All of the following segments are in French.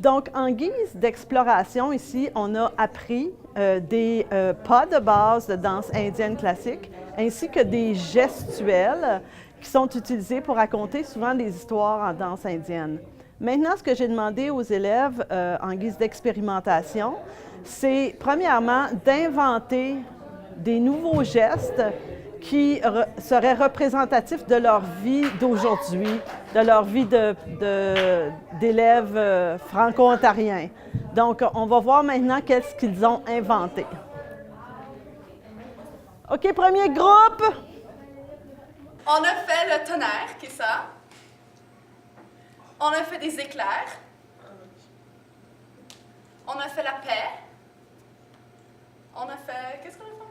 Donc, en guise d'exploration, ici, on a appris des pas de base de danse indienne classique, ainsi que des gestuels qui sont utilisés pour raconter souvent des histoires en danse indienne. Maintenant, ce que j'ai demandé aux élèves en guise d'expérimentation, c'est premièrement d'inventer des nouveaux gestes qui seraient représentatifs de leur vie d'aujourd'hui, de leur vie d'élèves franco-ontariens. Donc, on va voir maintenant qu'est-ce qu'ils ont inventé. OK, premier groupe. On a fait le tonnerre, qui est ça. On a fait des éclairs. On a fait la paix. On a fait... Qu'est-ce qu'on a fait encore?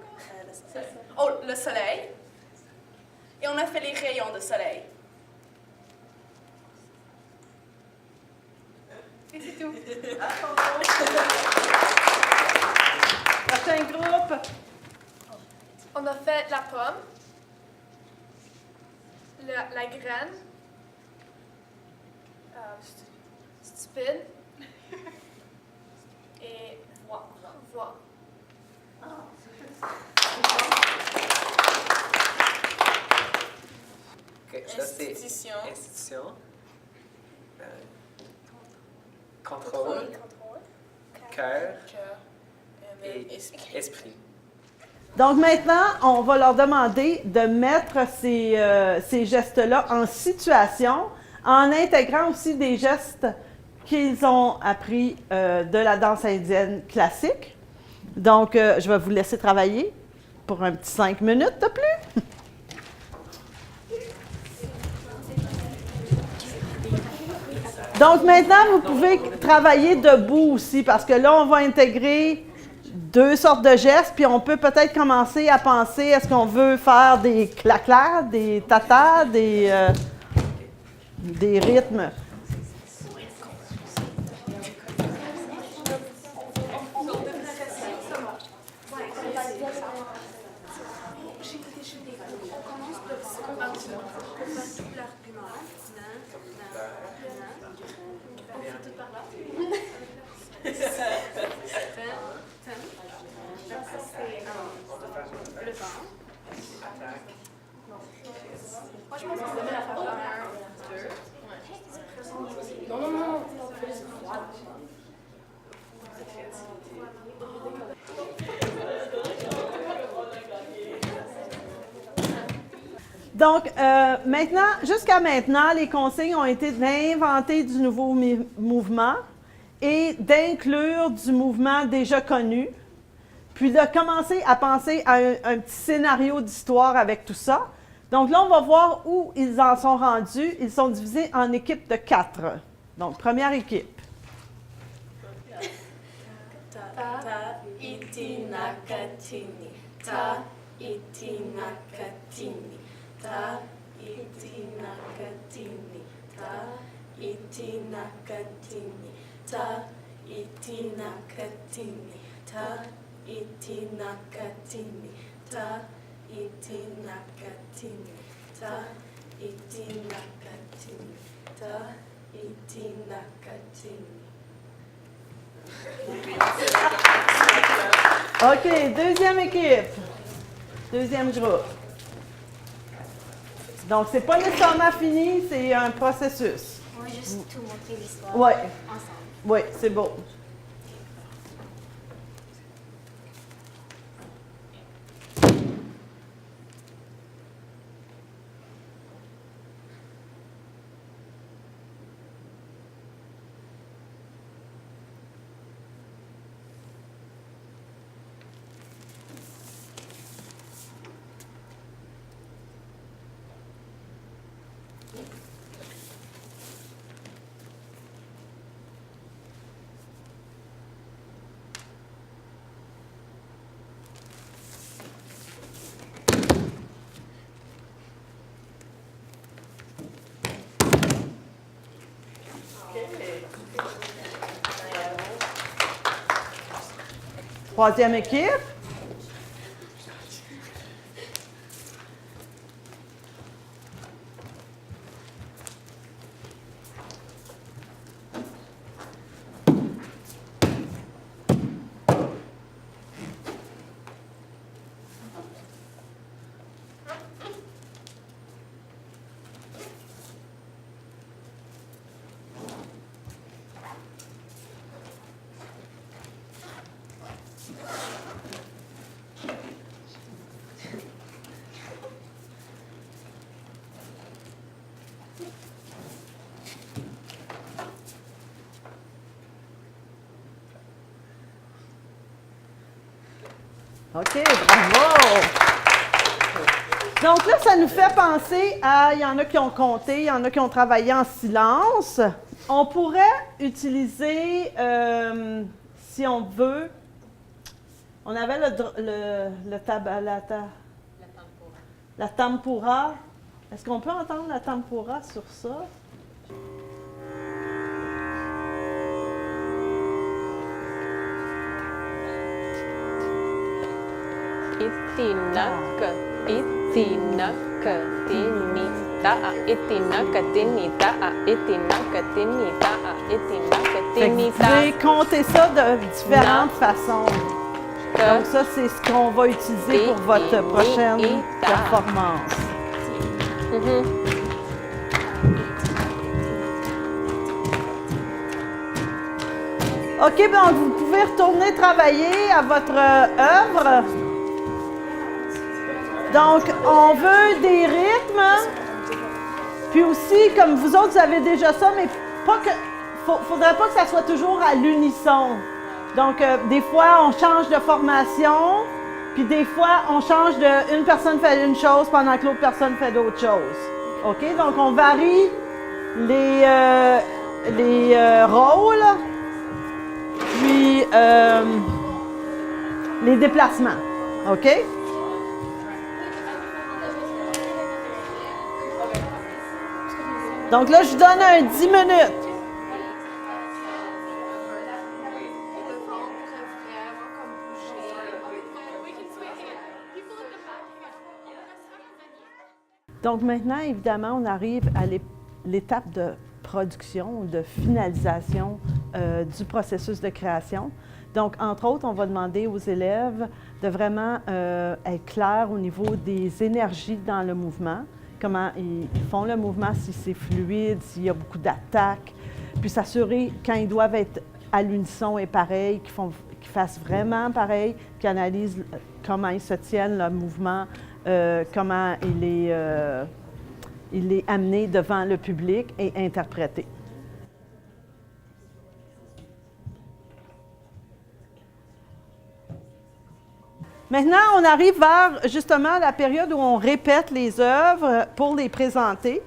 Oh, le soleil. Et on a fait les rayons de soleil. Et c'est tout. Prochain groupe. On a fait la pomme, la graine, stupide et voix. Okay, ça c'est Institution. Contrôle, cœur et esprit. Donc maintenant, on va leur demander de mettre ces gestes-là en situation, en intégrant aussi des gestes qu'ils ont appris de la danse indienne classique. Donc, je vais vous laisser travailler pour un petit 5 minutes de plus. Donc maintenant, vous pouvez travailler debout aussi, parce que là, on va intégrer 2 sortes de gestes, puis on peut peut-être commencer à penser, est-ce qu'on veut faire des claquettes, des tatas, des rythmes. Donc, jusqu'à maintenant, les consignes ont été d'inventer du nouveau mouvement et d'inclure du mouvement déjà connu, puis de commencer à penser à un petit scénario d'histoire avec tout ça. Donc là, on va voir où ils en sont rendus. Ils sont divisés en équipes de 4. Donc, première équipe. Ta iti nakatini. Ta iti nakatini. Ta iti nakatini. Ta iti nakatini. Ta iti nakatini. Ta iti nakatini. Ta iti nakatini. Ta iti nakatini. Ta iti nakatini. OK, deuxième équipe. Deuxième groupe. Donc, c'est pas nécessairement fini, c'est un processus. On va juste tout montrer l'histoire Ouais. ensemble. Oui, c'est beau. Troisième équipe. OK, bravo! Donc là, ça nous fait penser à, il y en a qui ont compté, il y en a qui ont travaillé en silence. On pourrait utiliser, si on veut, on avait la tempura. Est-ce qu'on peut entendre la tempura sur ça? Itinaka, itinaka, tinita, itinaka, tinita, itinaka, tinita, itinaka, Fait que vous tinita. pouvez compter ça de différentes façons. Donc ça, c'est ce qu'on va utiliser pour votre prochaine performance. OK, bien, vous pouvez retourner travailler à votre œuvre. Donc, on veut des rythmes. Puis aussi, comme vous autres, vous avez déjà ça, mais pas que, faudrait pas que ça soit toujours à l'unisson. Donc, des fois, on change de formation, puis des fois, on change de une personne fait une chose pendant que l'autre personne fait d'autres choses. OK? Donc, on varie les rôles, puis les déplacements. OK? Donc là, je vous donne un 10 minutes. Donc maintenant, évidemment, on arrive à l'étape de production, de finalisation du processus de création. Donc, entre autres, on va demander aux élèves de vraiment être clairs au niveau des énergies dans le mouvement, comment ils font le mouvement, si c'est fluide, s'il y a beaucoup d'attaques, puis s'assurer quand ils doivent être à l'unisson et pareil, qu'ils fassent vraiment pareil, qu'ils analysent comment ils se tiennent, le mouvement, comment il est amené devant le public et interprété. Maintenant, on arrive vers justement la période où on répète les œuvres pour les présenter.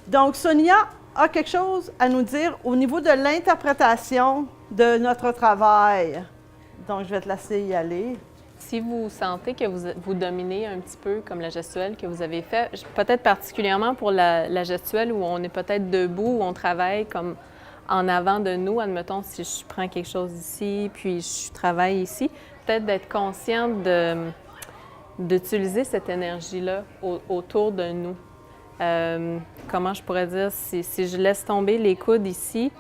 Donc, Sonia a quelque chose à nous dire au niveau de l'interprétation de notre travail. Donc, je vais te laisser y aller. Si vous sentez que vous dominez un petit peu comme la gestuelle que vous avez fait, peut-être particulièrement pour la gestuelle où on est peut-être debout, où on travaille comme en avant de nous, admettons si je prends quelque chose ici, puis je travaille ici, peut-être d'être consciente d'utiliser cette énergie-là autour de nous. Comment je pourrais dire, si je laisse tomber les coudes ici,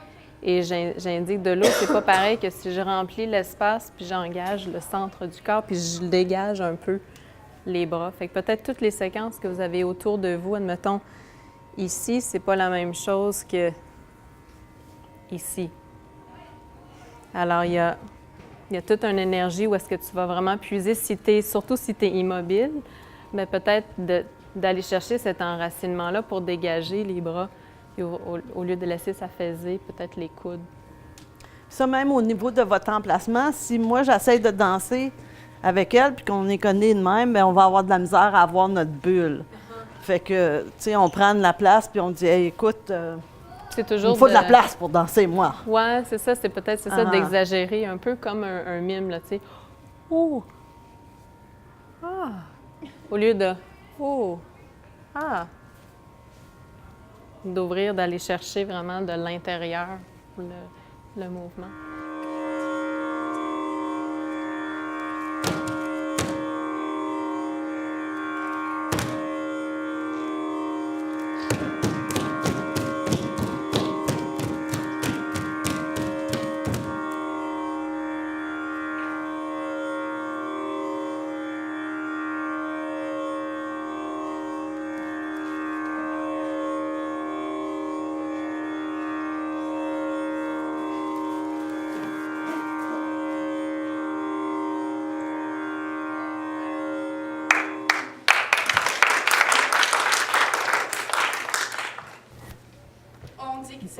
et j'indique de l'eau, c'est pas pareil que si je remplis l'espace, puis j'engage le centre du corps, puis je dégage un peu les bras. Fait que peut-être toutes les séquences que vous avez autour de vous, admettons, ici, c'est pas la même chose que ici. Alors, il y a toute une énergie où est-ce que tu vas vraiment puiser, surtout si tu es immobile, mais peut-être d'aller chercher cet enracinement-là pour dégager les bras. Puis au lieu de laisser s'affaisser peut-être les coudes. Ça, même au niveau de votre emplacement, si moi, j'essaie de danser avec elle, puis qu'on est connus de même, bien, on va avoir de la misère à avoir notre bulle. Fait que, tu sais, on prend de la place, puis on dit, hey, écoute, il me faut de la place pour danser, moi. Oui, c'est ça, c'est peut-être ça, d'exagérer un peu comme un mime, là, tu sais. Oh! Ah! Au lieu de oh! Ah! D'ouvrir, d'aller chercher vraiment de l'intérieur le mouvement.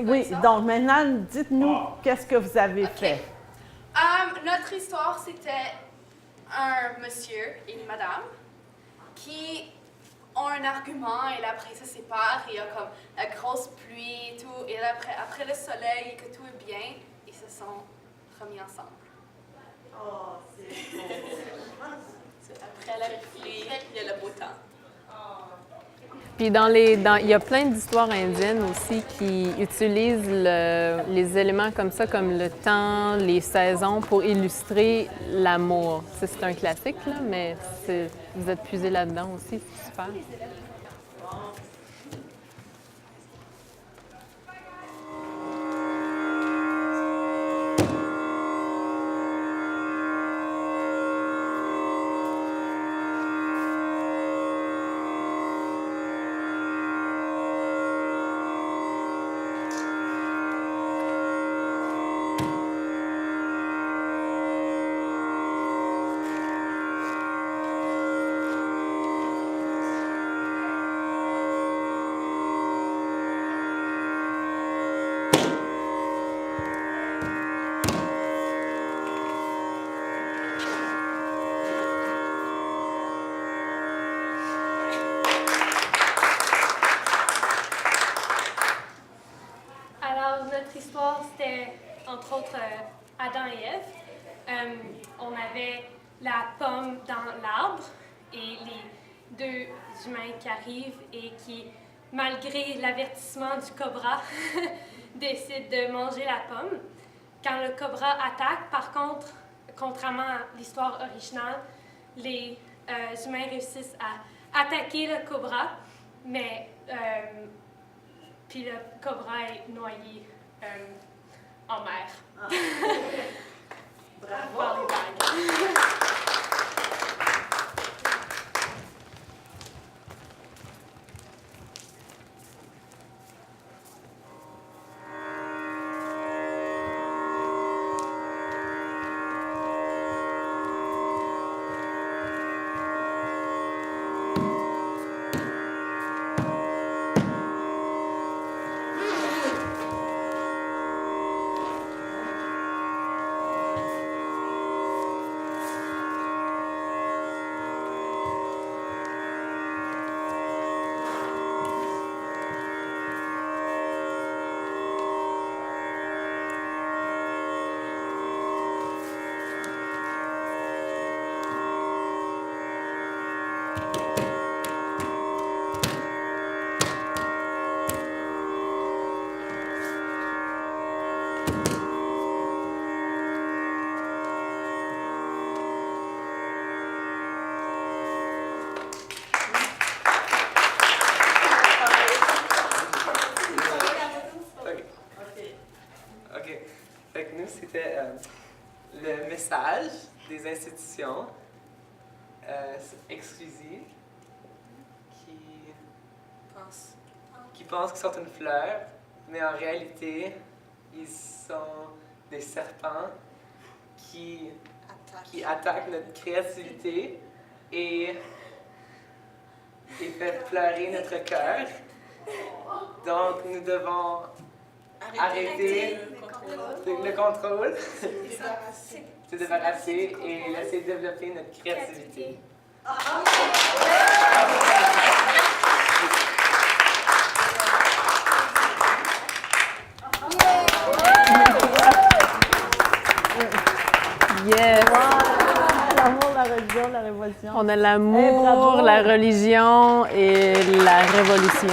Oui, donc maintenant, dites-nous qu'est-ce que vous avez fait. Notre histoire, c'était un monsieur et une madame qui ont un argument et là, après ça se séparent et il y a comme la grosse pluie et tout. Et là, après le soleil et que tout est bien, ils se sont remis ensemble. Oh, c'est beau. Après la pluie, il y a le beau temps. Puis il y a plein d'histoires indiennes aussi qui utilisent les éléments comme ça, comme le temps, les saisons, pour illustrer l'amour. Ça, c'est un classique, là, mais vous êtes puisés là-dedans aussi, c'est super. Alors, notre histoire, c'était entre autres Adam et Ève. On avait la pomme dans l'arbre et les deux humains qui arrivent et qui, malgré l'avertissement du cobra, décident de manger la pomme. Quand le cobra attaque, par contre, contrairement à l'histoire originale, les humains réussissent à attaquer le cobra, mais puis le cobra est noyé en mer. Ah. Bravo! Par les vagues. OK. Fait que nous, c'était le message des institutions exclusives qui pensent qu'ils sont une fleur, mais en réalité, ils sont des serpents qui attaquent notre créativité et fait pleurer notre cœur. Donc, nous devons arrêter le contrôle, se débarrasser et laisser développer notre créativité. Yes! L'amour, la religion, la révolution. On a Eh, l'amour, bravo! la religion et la révolution.